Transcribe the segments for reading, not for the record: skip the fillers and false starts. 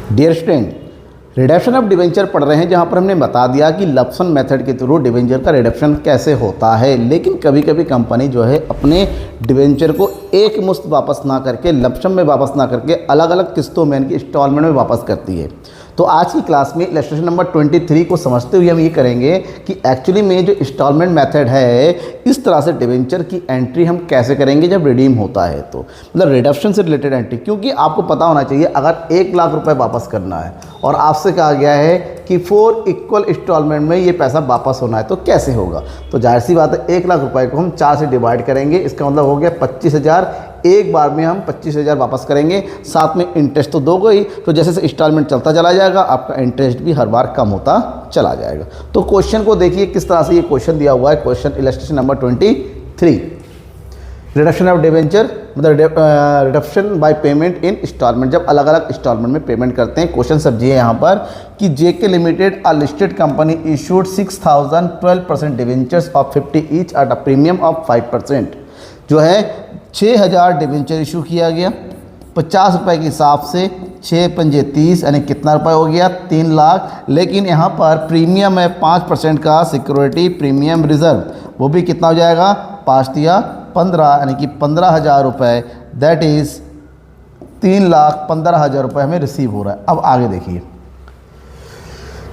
Dear student, reduction of debenture पढ़ रहे हैं, जहां पर हमने बता दिया कि लपसन मेथड के थ्रू डिवेंचर का रिडक्शन कैसे होता है। लेकिन कभी कभी कंपनी जो है अपने डिवेंचर को एक मुश्त वापस ना करके, लपसन में वापस ना करके, अलग अलग किस्तों में, इनकी इंस्टॉलमेंट में वापस करती है। तो आज की क्लास में इलस्ट्रेशन नंबर 23 को समझते हुए हम ये करेंगे कि एक्चुअली में जो इंस्टॉलमेंट मेथड है, इस तरह से डिवेंचर की एंट्री हम कैसे करेंगे जब रिडीम होता है, तो मतलब रिडक्शन से रिलेटेड एंट्री। क्योंकि आपको पता होना चाहिए, अगर 1 लाख रुपए वापस करना है और आपसे कहा गया है कि 4 इक्वल इंस्टॉलमेंट में ये पैसा वापस होना है, तो कैसे होगा। तो जाहिर सी बात है, 1 लाख रुपए को हम 4 से डिवाइड करेंगे, इसका मतलब हो गया 25,000। एक बार में हम 25,000 वापस करेंगे, साथ में इंटरेस्ट तो दोगे ही। तो जैसे जैसे इंस्टॉलमेंट चलता चला जाएगा, आपका इंटरेस्ट भी हर बार कम होता चला जाएगा। तो क्वेश्चन को देखिए किस तरह से ये क्वेश्चन दिया हुआ है। Question illustration number 23, reduction of debenture मतलब reduction by payment in installment, जब अलग अलग इंस्टॉलमेंट में पेमेंट करते हैं। क्वेश्चन सब्जी है यहाँ पर कि JK limited a listed company issued 6,000 12% debentures of 50 each at a premium of 5%। जो है 6,000 डिवेंचर इशू किया गया 50 रुपये के हिसाब से, 6 पंजे 30, यानी कितना रुपए हो गया 3 लाख। लेकिन यहाँ पर प्रीमियम है 5% का सिक्योरिटी प्रीमियम रिजर्व, वो भी कितना हो जाएगा 5 या 15, यानी कि 15,000 रुपये, दैट इज़ 3,15,000 रुपये हमें रिसीव हो रहा है। अब आगे देखिए,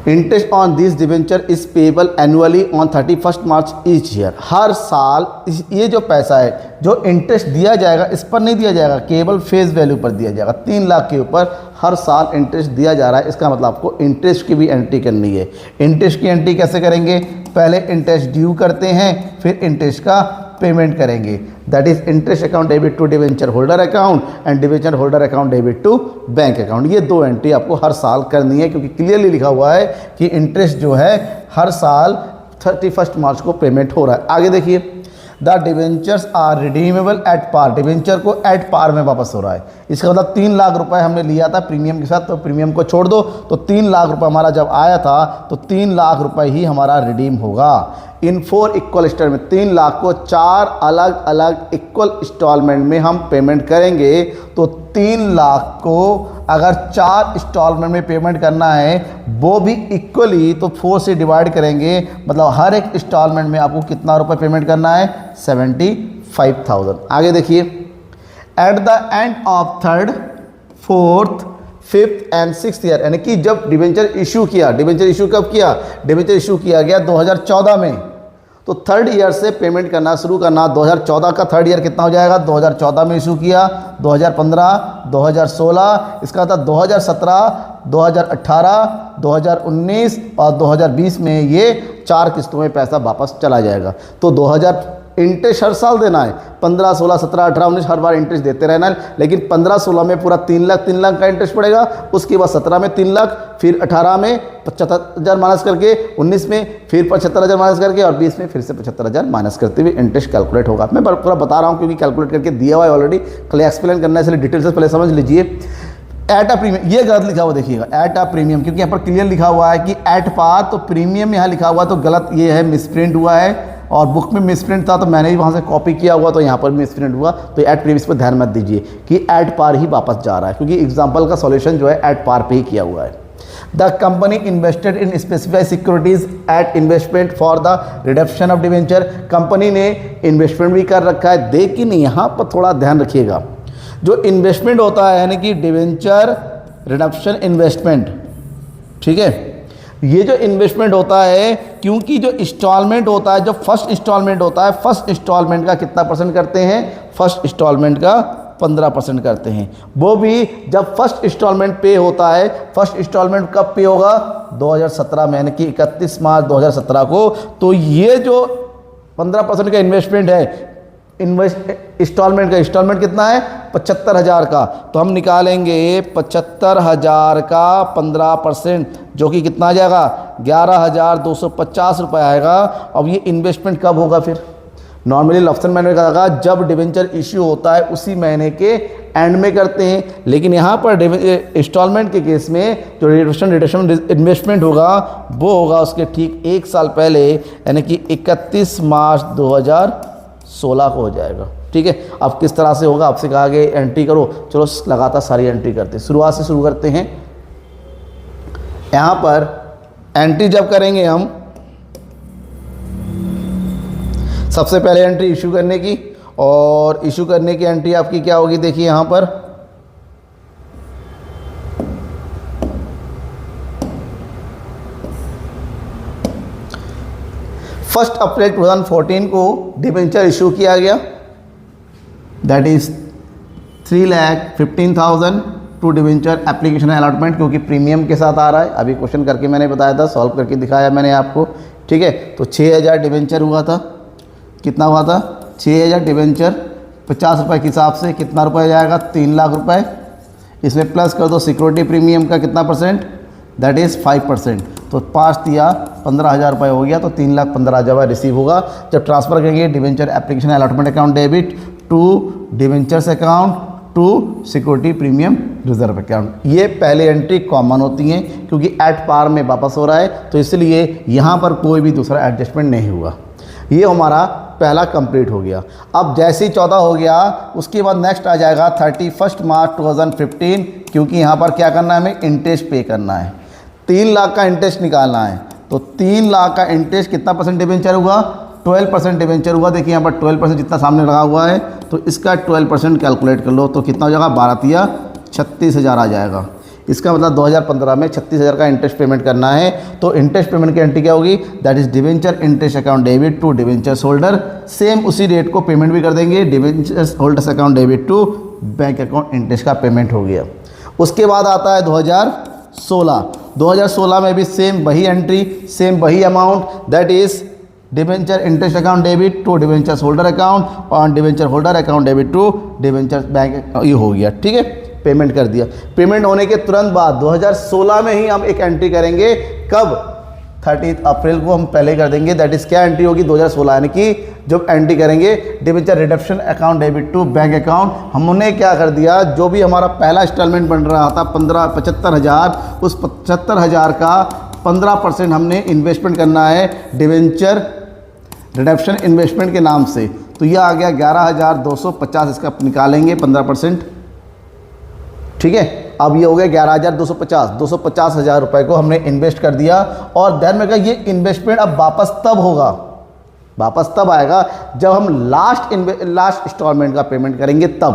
interest on this debenture is payable annually on 31 March each year. हर साल ये जो पैसा है, जो इंटरेस्ट दिया जाएगा, इस पर नहीं दिया जाएगा, केवल फेस वैल्यू पर दिया जाएगा। 3 लाख के ऊपर हर साल इंटरेस्ट दिया जा रहा है। इसका मतलब आपको इंटरेस्ट की भी एंट्री करनी है। इंटरेस्ट की एंट्री कैसे करेंगे, पहले इंटरेस्ट ड्यू करते हैं, फिर इंटरेस्ट का पेमेंट करेंगे। That is interest account debit to debenture holder account and debenture holder account debit to bank account. ये 2 एंट्री आपको हर साल करनी है, क्योंकि क्लियरली लिखा हुआ है कि इंटरेस्ट जो है हर साल 31 मार्च को पेमेंट हो रहा है। आगे देखिए, the debentures are redeemable at par, debenture को एट पार में वापस हो रहा है। इसका मतलब 3 लाख रुपए हमने लिया था प्रीमियम के साथ, तो प्रीमियम को छोड़ दो, तो 3 लाख रुपए हमारा जब आया था, तो 3 लाख रुपए ही हमारा रिडीम होगा इन 4 इक्वल इंस्टॉलमेंट। 3 लाख को 4 अलग अलग इक्वल इंस्टॉलमेंट में हम पेमेंट करेंगे। तो 3 लाख को अगर 4 इंस्टॉलमेंट में पेमेंट करना है, वो भी इक्वली, तो 4 से डिवाइड करेंगे, मतलब हर एक इंस्टॉलमेंट में आपको कितना रुपए पेमेंट करना है 75,000। आगे देखिए, at the end of 3rd, 4th, 5th and 6th year, यानी कि जब डिवेंचर इशू किया, डिवेंचर इशू कब किया, डिवेंचर इशू किया गया 2014 में, तो 3rd ईयर से पेमेंट करना शुरू करना। 2014 का 3rd ईयर कितना हो जाएगा, 2014 में इशू किया, 2015, 2016, इसका था 2017, 2018, 2019 और 2020 में ये 4 किस्तों में पैसा वापस चला जाएगा। तो 2000 इंटरेस्ट हर साल देना है, 15, 16, 17, 18, 19 हर बार इंटरेस्ट देते रहना है। लेकिन 15, 16 में पूरा 3 लाख का इंटरेस्ट पड़ेगा, उसके बाद 17 में 3 लाख, फिर 18 में 75,000 माइनस करके, 19 में फिर 75,000 माइनस करके, और 20 में फिर से 75,000 माइनस करते हुए इंटरेस्ट कैलकुलेट होगा। मैं पूरा बता रहा हूँ क्योंकि कैलकुलेट करके दिया हुआ है ऑलरेडी, कल एक्सप्लेन करना है, इसलिए डिटेल से पहले समझ लीजिए। एट अ प्रीमियम, ये गलत लिखा हुआ देखिएगा, एट अ प्रीमियम, क्योंकि यहाँ पर क्लियर लिखा हुआ है कि एट पार, तो प्रीमियम यहाँ लिखा हुआ, तो गलत ये है, मिसप्रिंट हुआ है, और बुक में मिसप्रिंट था तो मैंने भी वहाँ से कॉपी किया हुआ, तो यहाँ पर मिसप्रिंट हुआ। तो एट प्रीवियस पर ध्यान मत दीजिए कि एट पार ही वापस जा रहा है, क्योंकि एग्जाम्पल का सॉल्यूशन जो है एट पार पे ही किया हुआ है। The company invested in specified securities at investment for the reduction of debenture, company ने इन्वेस्टमेंट भी कर रखा है। लेकिन यहाँ पर थोड़ा ध्यान रखिएगा, जो इन्वेस्टमेंट होता है, यानी कि डिवेंचर रिडक्शन इन्वेस्टमेंट, ठीक है, ये जो इन्वेस्टमेंट होता है, क्योंकि जो इंस्टॉलमेंट होता है, जो फर्स्ट इंस्टॉलमेंट होता है, फर्स्ट इंस्टॉलमेंट का कितना % करते हैं, फर्स्ट इंस्टॉलमेंट का 15% करते हैं। वो भी जब फर्स्ट इंस्टॉलमेंट पे होता है, फर्स्ट इंस्टॉलमेंट कब पे होगा 2017 में, यानी कि 31 मार्च 2017 को। तो ये जो 15% का इन्वेस्टमेंट है, इंस्टॉलमेंट का, इंस्टॉलमेंट कितना है 75,000 का, तो हम निकालेंगे 75,000 का 15%, जो कि कितना आ जाएगा 11,250 रुपये आएगा। अब ये इन्वेस्टमेंट कब होगा, फिर नॉर्मली लफ्सन महीने का होगा जब डिवेंचर इश्यू होता है, उसी महीने के एंड में करते हैं। लेकिन यहाँ पर इंस्टॉलमेंट के केस में जो रिडक्शन इन्वेस्टमेंट होगा, वो होगा उसके ठीक 1 साल पहले, यानी कि 31 मार्च 2016 को हो जाएगा। ठीक है, अब किस तरह से होगा आपसे कहा गया एंट्री करो। चलो लगातार सारी एंट्री करते हैं, शुरुआत से शुरू करते हैं। यहाँ पर एंट्री जब करेंगे हम, सबसे पहले एंट्री इशू करने की, और इशू करने की एंट्री आपकी क्या होगी, देखिए यहाँ पर फर्स्ट अप्रैल 2014 को डिबेंचर इशू किया गया, that is 3,15,000 to debenture application allotment, क्योंकि प्रीमियम के साथ आ रहा है। अभी क्वेश्चन करके मैंने बताया था, सॉल्व करके दिखाया मैंने आपको, ठीक है। तो 6,000 डिबेंचर हुआ था, कितना हुआ था, 6,000 डिबेंचर 50 रुपये के हिसाब से कितना रुपये जाएगा, 3 लाख रुपए। इसमें प्लस कर दो सिक्योरिटी प्रीमियम का कितना परसेंट, दैट इज़ 5%। तो 5 दिया 15,000 रुपये हो गया, तो 3,15,000 रुपये रिसीव होगा जब ट्रांसफ़र करेंगे debenture application allotment account debit to debentures account to security premium reserve account. ये पहले एंट्री कॉमन होती हैं क्योंकि एट पार में वापस हो रहा है, तो इसलिए यहाँ पर कोई भी दूसरा एडजस्टमेंट नहीं हुआ। ये हमारा पहला कंप्लीट हो गया। अब जैसे ही 14 हो गया, उसके बाद नेक्स्ट आ जाएगा 31 मार्च 2015, क्योंकि यहाँ पर क्या करना है, हमें इंटरेस्ट पे करना है, 3 लाख का इंटरेस्ट निकालना है। तो 3 लाख का इंटरेस्ट कितना परसेंट डिबेंचर हुआ, 12% डिबेंचर हुआ। देखिए यहाँ पर 12% जितना सामने लगा हुआ है, तो इसका 12% कैलकुलेट कर लो, तो कितना हो जाएगा, 12 36,000 आ जाएगा। इसका मतलब 2015 में 36,000 का इंटरेस्ट पेमेंट करना है। तो इंटरेस्ट पेमेंट की एंट्री क्या होगी, that is debenture interest account debit to debentures holder. Same उसी रेट को पेमेंट भी कर देंगे, debentures holders account debit to bank account interest का पेमेंट हो गया। उसके बाद आता है 2016 में भी सेम वही एंट्री, सेम वही amount, that is debenture interest account debit to debentures holder account और debenture holder account debit to debenture bank, ये हो गया, ठीक है। पेमेंट कर दिया। पेमेंट होने के तुरंत बाद 2016 में ही हम एक एंट्री करेंगे, कब, 30 अप्रैल को हम पहले कर देंगे। दैट इज क्या एंट्री होगी, 2016, यानी कि जब एंट्री करेंगे debenture redemption account debit to bank account. हमने क्या कर दिया, जो भी हमारा पहला इंस्टॉलमेंट बन रहा था 75,000, उस 75,000 का 15% हमने इन्वेस्टमेंट करना है डिबेंचर रिडम्पशन इन्वेस्टमेंट के नाम से। तो यह आ गया 11,250, इसका निकालेंगे 15%, ठीक है। अब ये हो गया 11,250, 250,000 रुपये को हमने इन्वेस्ट कर दिया। और ध्यान में रखा, ये इन्वेस्टमेंट अब वापस तब होगा, वापस तब आएगा जब हम लास्ट इंस्टॉलमेंट का पेमेंट करेंगे तब।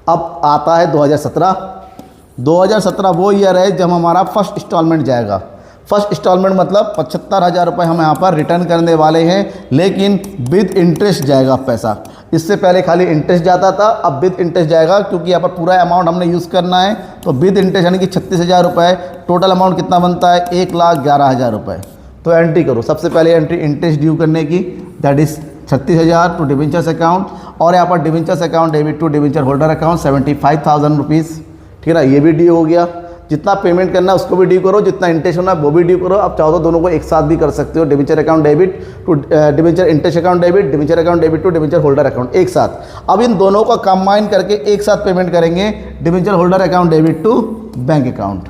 अब आता है 2017 वो ईयर है जब हमारा फर्स्ट इंस्टॉलमेंट जाएगा। फर्स्ट इंस्टॉलमेंट मतलब 75,000 रुपये हम यहाँ पर रिटर्न करने वाले हैं, लेकिन विद इंटरेस्ट जाएगा पैसा। इससे पहले खाली इंटरेस्ट जाता था, अब विद इंटरेस्ट जाएगा, क्योंकि यहाँ पर पूरा अमाउंट हमने यूज़ करना है। तो विद इंटरेस्ट यानी कि 36,000 रुपये, टोटल अमाउंट कितना बनता है, 1,11,000 रुपये। तो एंट्री करो, सबसे पहले एंट्री इंटरेस्ट ड्यू करने की, that is 36,000 to debentures account, और यहाँ पर debentures account debit to debenture holder account 75,000 rupees, ठीक है ना। ये भी ड्यू हो गया। जितना पेमेंट करना है उसको भी ड्यू करो, जितना इंटरेस्ट होना है वो भी ड्यू करो। अब चाहो तो दोनों को एक साथ भी कर सकते हो, debenture account debit to debenture interest account debit, debenture account debit to debenture holder account एक साथ। अब इन दोनों का कंबाइन करके एक साथ पेमेंट करेंगे, debenture holder account debit to bank account.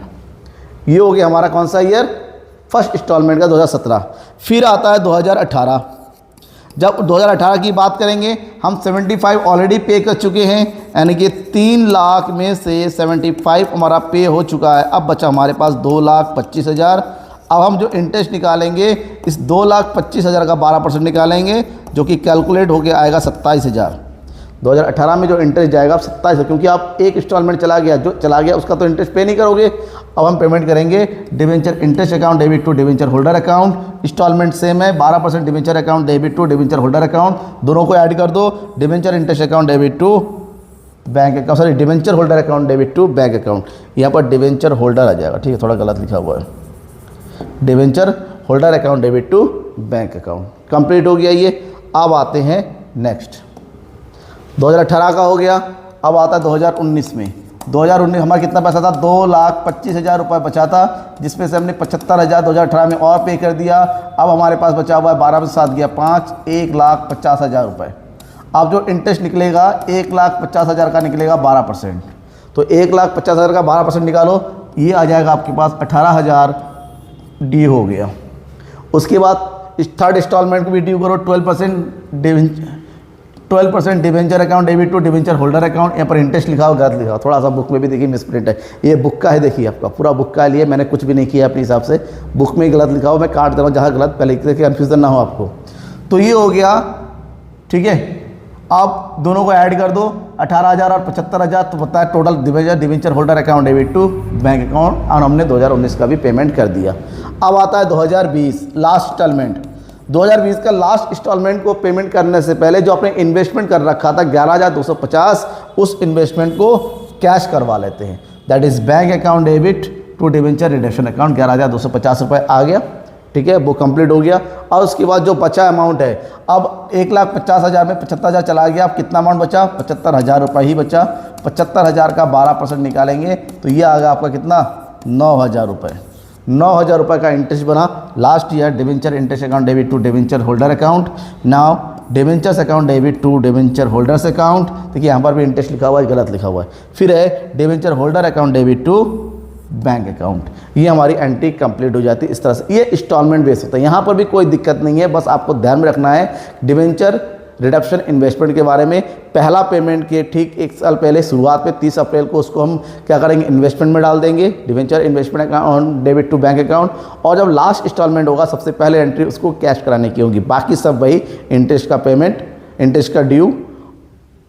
ये हो गया हमारा कौन सा ईयर, फर्स्ट इंस्टॉलमेंट का 2017। फिर आता है 2018। जब 2018 की बात करेंगे, हम 75 ऑलरेडी पे कर चुके हैं, यानी कि 3 लाख में से 75 हमारा पे हो चुका है। अब बचा हमारे पास 2,25,000। अब हम जो इंटरेस्ट निकालेंगे, इस 2,25,000 का 12% निकालेंगे, जो कि कैलकुलेट होकर आएगा 27,000। 2018 में जो इंटरेस्ट जाएगा 27, क्योंकि आप एक इंस्टॉलमेंट चला गया, जो चला गया उसका तो इंटरेस्ट पे नहीं करोगे। अब हम पेमेंट करेंगे debenture interest account debit to debenture holder account. Installment same है, 12% debenture account debit to debenture holder account, दोनों को ऐड कर दो। Debenture interest account debit to bank account, sorry debenture holder account debit to bank account. यहाँ पर debenture holder आ जाएगा, ठीक है, थोड़ा गलत लिखा हुआ है, debenture holder account debit to bank account. Complete हो गया ये। अब आते हैं नेक्स्ट, 2018 का हो गया। अब आता है 2019 में। 2019 हमारा कितना पैसा था, 2,25,000 रुपये बचा था, जिसमें से हमने 75,000 2018 में और पे कर दिया। अब हमारे पास बचा हुआ है 12 में 7 गया 5, 1,50,000 रुपये। अब जो इंटरेस्ट निकलेगा 1,50,000 का निकलेगा 12%। तो 1,50,000 का 12% निकालो, ये आ जाएगा आपके पास 18,000 डी हो गया। उसके बाद इस थर्ड इंस्टॉलमेंट को भी ड्यू करो 12%, 12% debenture account debit to debenture holder account. यहाँ पर इंटरेस्ट लिखा हो, गलत लिखा हो, थोड़ा सा बुक में भी देखिए मिसप्रिंट है। ये बुक का है, देखिए आपका पूरा बुक का लिए मैंने कुछ भी नहीं किया अपने हिसाब से, बुक में गलत लिखा हो, मैं काट दे रहा हूँ जहाँ गलत, पहले देखिए कन्फ्यूज़न ना हो आपको। तो ये हो गया, ठीक है। आप दोनों को ऐड कर दो, 18,000 और 75,000, तो पता है total debenture holder account debit to bank account, और हमने 2019 का भी पेमेंट कर दिया। अब आता है 2020 लास्ट इंस्टॉलमेंट। 2020 का लास्ट इंस्टॉलमेंट को पेमेंट करने से पहले जो आपने इन्वेस्टमेंट कर रखा था 11,250, उस इन्वेस्टमेंट को कैश करवा लेते हैं। That is bank account debit to debenture redemption account, 11,250 रुपये आ गया, ठीक है, वो कंप्लीट हो गया। और उसके बाद जो बचा अमाउंट है, अब 1,50,000 में 75,000 चला गया, अब कितना अमाउंट बचा, 75,000 रुपये ही बचा। 75,000 का 12% निकालेंगे तो ये आ गया आपका कितना, 9,000 रुपये। 9,000 रुपये का इंटरेस्ट बना last year. Debenture interest account debit to debenture holder account. Now debentures account debit to debenture holders account. देखिए यहाँ पर भी इंटरेस्ट लिखा हुआ है, गलत लिखा हुआ है। फिर है debenture holder account debit to bank account. ये हमारी एंट्री कंप्लीट हो जाती है इस तरह से। ये इंस्टॉलमेंट बेस होता है, यहाँ पर भी कोई दिक्कत नहीं है, बस आपको ध्यान में रखना है डिवेंचर रिडम्पशन इन्वेस्टमेंट के बारे में। पहला पेमेंट के ठीक 1 साल पहले शुरुआत में 30 अप्रैल को उसको हम क्या करेंगे, इन्वेस्टमेंट में डाल देंगे, debenture investment account debit to bank account. और जब लास्ट इंस्टॉलमेंट होगा सबसे पहले एंट्री उसको कैश कराने की होगी, बाकी सब वही इंटरेस्ट का पेमेंट, इंटरेस्ट का ड्यू,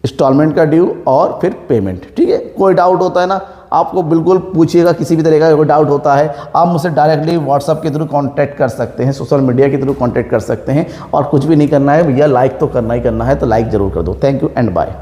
इंस्टॉलमेंट का ड्यू और फिर पेमेंट, ठीक है। कोई डाउट होता है ना, आपको बिल्कुल पूछिएगा, किसी भी तरह का कोई डाउट होता है आप मुझसे डायरेक्टली व्हाट्सअप के थ्रू कांटेक्ट कर सकते हैं, सोशल मीडिया के थ्रू कांटेक्ट कर सकते हैं। और कुछ भी नहीं करना है भैया, लाइक तो करना ही करना है, तो लाइक ज़रूर कर दो। Thank you and bye.